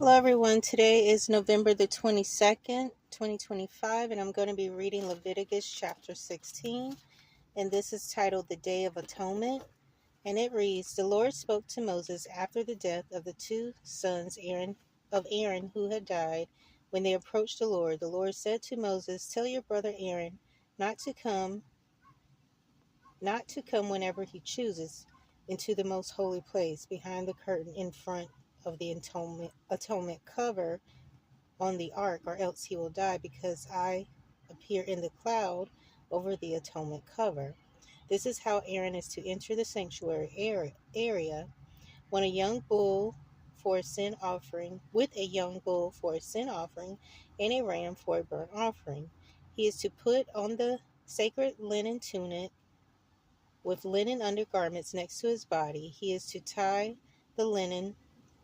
Hello, everyone. Today is November the 22nd, 2025, and I'm going to be reading Leviticus chapter 16. And this is titled The Day of Atonement. And it reads, The Lord spoke to Moses after the death of the two sons of Aaron who had died. When they approached the Lord said to Moses, Tell your brother Aaron not to come whenever he chooses into the most holy place behind the curtain in front of the atonement cover on the ark, or else he will die, because I appear in the cloud over the atonement cover. This is how Aaron is to enter the sanctuary area when a young bull for a sin offering, with a young bull for a sin offering, and a ram for a burnt offering. He is to put on the sacred linen tunic with linen undergarments next to his body. He is to tie the linen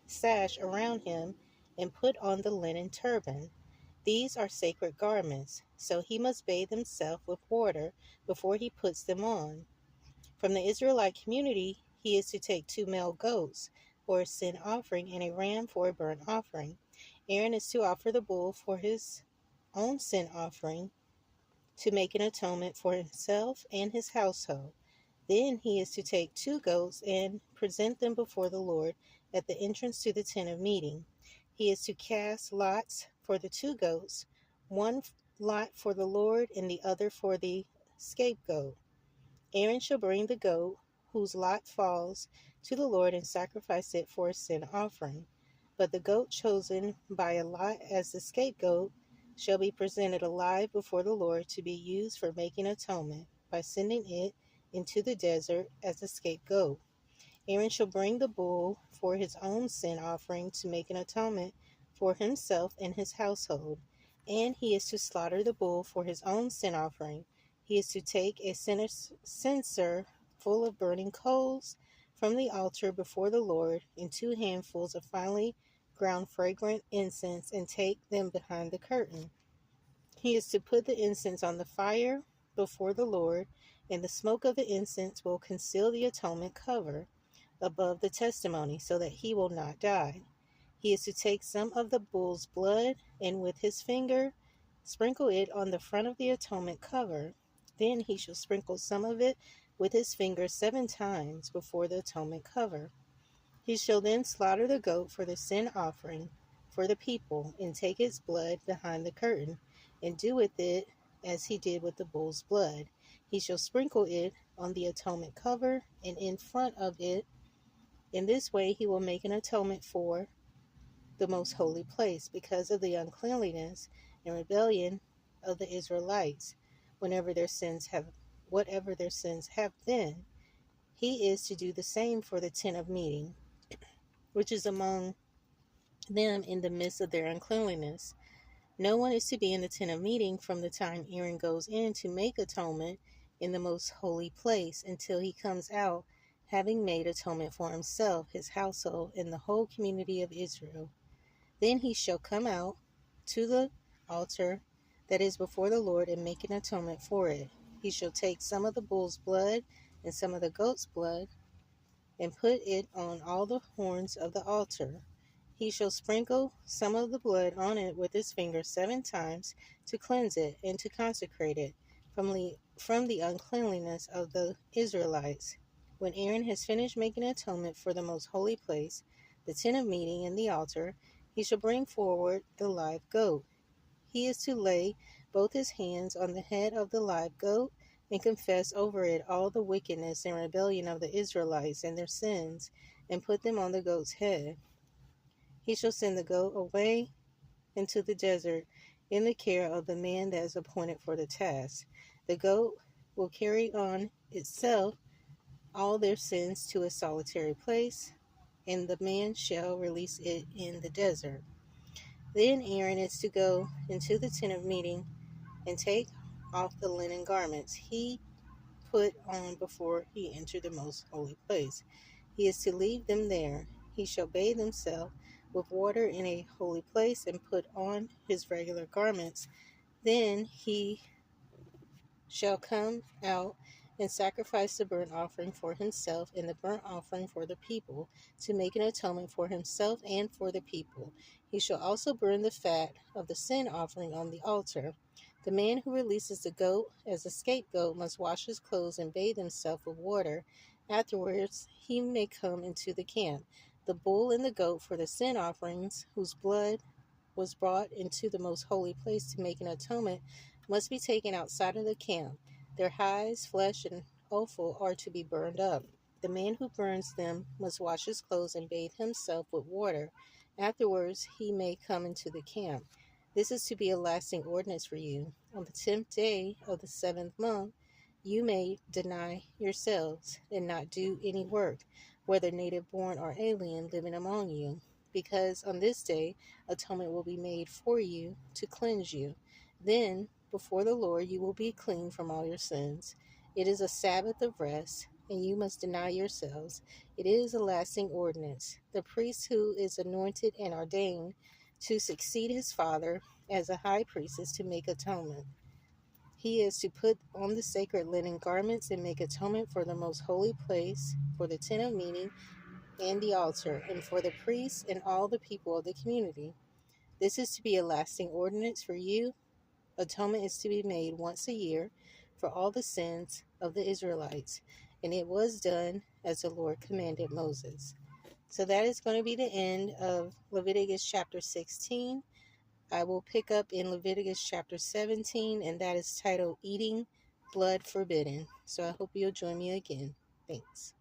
sash around him and put on the linen turban. These are sacred garments, so he must bathe himself with water before he puts them on. From the Israelite community, he is to take 2 male goats for a sin offering and a ram for a burnt offering. Aaron is to offer the bull for his own sin offering to make an atonement for himself and his household. Then he is to take 2 goats and present them before the Lord at the entrance to the tent of meeting. He is to cast lots for the 2 goats, one lot for the Lord and the other for the scapegoat. Aaron shall bring the goat whose lot falls to the Lord and sacrifice it for a sin offering. But the goat chosen by a lot as the scapegoat shall be presented alive before the Lord to be used for making atonement by sending it into the desert as a scapegoat. Aaron shall bring the bull for his own sin offering to make an atonement for himself and his household, and he is to slaughter the bull for his own sin offering. He is to take a censer full of burning coals from the altar before the Lord, and 2 handfuls of finely ground fragrant incense, and take them behind the curtain. He is to put the incense on the fire before the Lord, and the smoke of the incense will conceal the atonement cover above the testimony, so that he will not die. He is to take some of the bull's blood, and with his finger sprinkle it on the front of the atonement cover. Then he shall sprinkle some of it with his finger 7 times before the atonement cover. He shall then slaughter the goat for the sin offering for the people, and take its blood behind the curtain, and do with it as he did with the bull's blood. He shall sprinkle it on the atonement cover and in front of it. In this way he will make an atonement for the most holy place, because of the uncleanliness and rebellion of the Israelites, whenever their sins have whatever their sins have been. He is to do the same for the tent of meeting, which is among them in the midst of their uncleanliness. No one is to be in the tent of meeting from the time Aaron goes in to make atonement in the most holy place until he comes out, having made atonement for himself, his household, and the whole community of Israel. Then he shall come out to the altar that is before the Lord and make an atonement for it. He shall take some of the bull's blood and some of the goat's blood and put it on all the horns of the altar. He shall sprinkle some of the blood on it with his finger 7 times to cleanse it and to consecrate it from the uncleanliness of the Israelites. When Aaron has finished making atonement for the most holy place, the tent of meeting, and the altar, he shall bring forward the live goat. He is to lay both his hands on the head of the live goat and confess over it all the wickedness and rebellion of the Israelites and their sins, and put them on the goat's head. He shall send the goat away into the desert in the care of the man that is appointed for the task. The goat will carry on itself all their sins to a solitary place, and the man shall release it in the desert. Then Aaron is to go into the tent of meeting and take off the linen garments he put on before he entered the most holy place. He is to leave them there. He shall bathe himself with water in a holy place and put on his regular garments. Then he shall come out and sacrifice the burnt offering for himself and the burnt offering for the people, to make an atonement for himself and for the people. He shall also burn the fat of the sin offering on the altar. The man who releases the goat as a scapegoat must wash his clothes and bathe himself with water. Afterwards, he may come into the camp. The bull and the goat for the sin offerings, whose blood was brought into the most holy place to make an atonement, must be taken outside of the camp. Their hides, flesh, and offal are to be burned up. The man who burns them must wash his clothes and bathe himself with water. Afterwards, he may come into the camp. This is to be a lasting ordinance for you. On the 10th day of the 7th month, you may deny yourselves and not do any work, whether native born or alien living among you, because on this day atonement will be made for you to cleanse you. Then, before the Lord, you will be clean from all your sins. It is a Sabbath of rest, and you must deny yourselves. It is a lasting ordinance. The priest who is anointed and ordained to succeed his father as a high priest is to make atonement. He is to put on the sacred linen garments and make atonement for the most holy place, for the tent of meeting and the altar, and for the priests and all the people of the community. This is to be a lasting ordinance for you. Atonement is to be made once a year for all the sins of the Israelites, and it was done as the Lord commanded Moses. So that is going to be the end of Leviticus chapter 16. I will pick up in Leviticus chapter 17, and that is titled Eating Blood Forbidden. So I hope you'll join me again. Thanks.